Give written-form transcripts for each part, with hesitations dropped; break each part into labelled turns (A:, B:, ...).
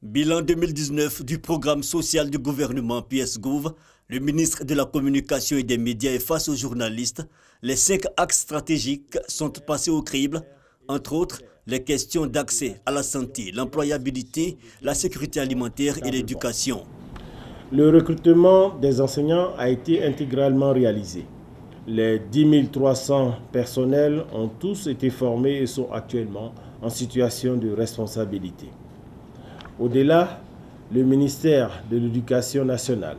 A: Bilan 2019 du programme social du gouvernement PSGouv, le ministre de la Communication et des Médias est face aux journalistes. Les 5 axes stratégiques sont passés au crible, entre autres les questions d'accès à la santé, l'employabilité, la sécurité alimentaire et l'éducation.
B: Le recrutement des enseignants a été intégralement réalisé. Les 10 300 personnels ont tous été formés et sont actuellement en situation de responsabilité. Au-delà, le ministère de l'Éducation nationale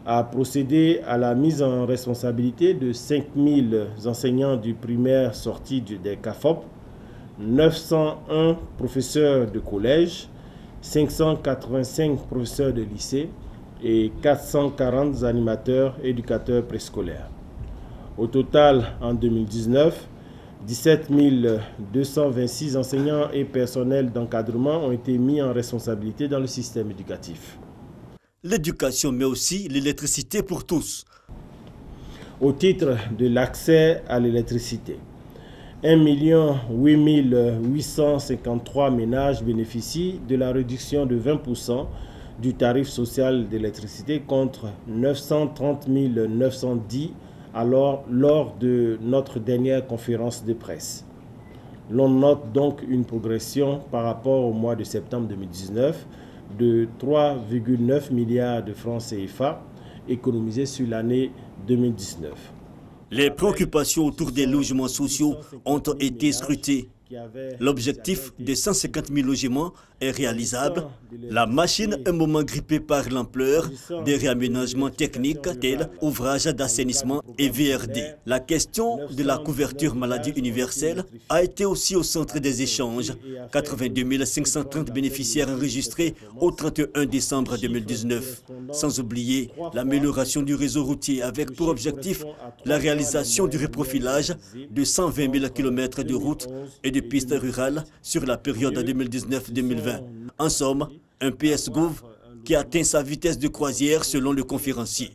B: a procédé à la mise en responsabilité de 5 000 enseignants du primaire sortis des CAFOP, 901 professeurs de collège, 585 professeurs de lycée et 440 animateurs éducateurs préscolaires. Au total, en 2019, 17 226 enseignants et personnels d'encadrement ont été mis en responsabilité dans le système éducatif.
A: L'éducation, mais aussi l'électricité pour tous.
B: Au titre de l'accès à l'électricité, 1 8 853 ménages bénéficient de la réduction de 20% du tarif social d'électricité contre 930 910 alors lors de notre dernière conférence de presse. L'on note donc une progression par rapport au mois de septembre 2019 de 3,9 milliards de francs CFA économisés sur l'année 2019.
A: Les préoccupations autour des logements sociaux ont été scrutées. L'objectif de 150 000 logements est réalisable. La machine est un moment grippée par l'ampleur des réaménagements techniques tels ouvrages d'assainissement et VRD. La question de la couverture maladie universelle a été aussi au centre des échanges. 82 530 bénéficiaires enregistrés au 31 décembre 2019. Sans oublier l'amélioration du réseau routier avec pour objectif la réalisation du reprofilage de 120 000 km de routes et de pistes rurales sur la période 2019-2020. En somme, un PSGouv qui atteint sa vitesse de croisière selon le conférencier.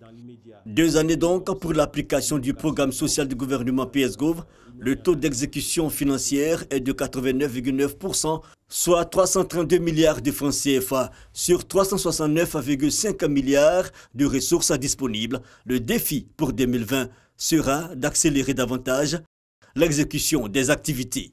A: 2 années donc pour l'application du programme social du gouvernement PSGouv. Le taux d'exécution financière est de 89,9%, soit 332 milliards de francs CFA sur 369,5 milliards de ressources disponibles. Le défi pour 2020 sera d'accélérer davantage l'exécution des activités.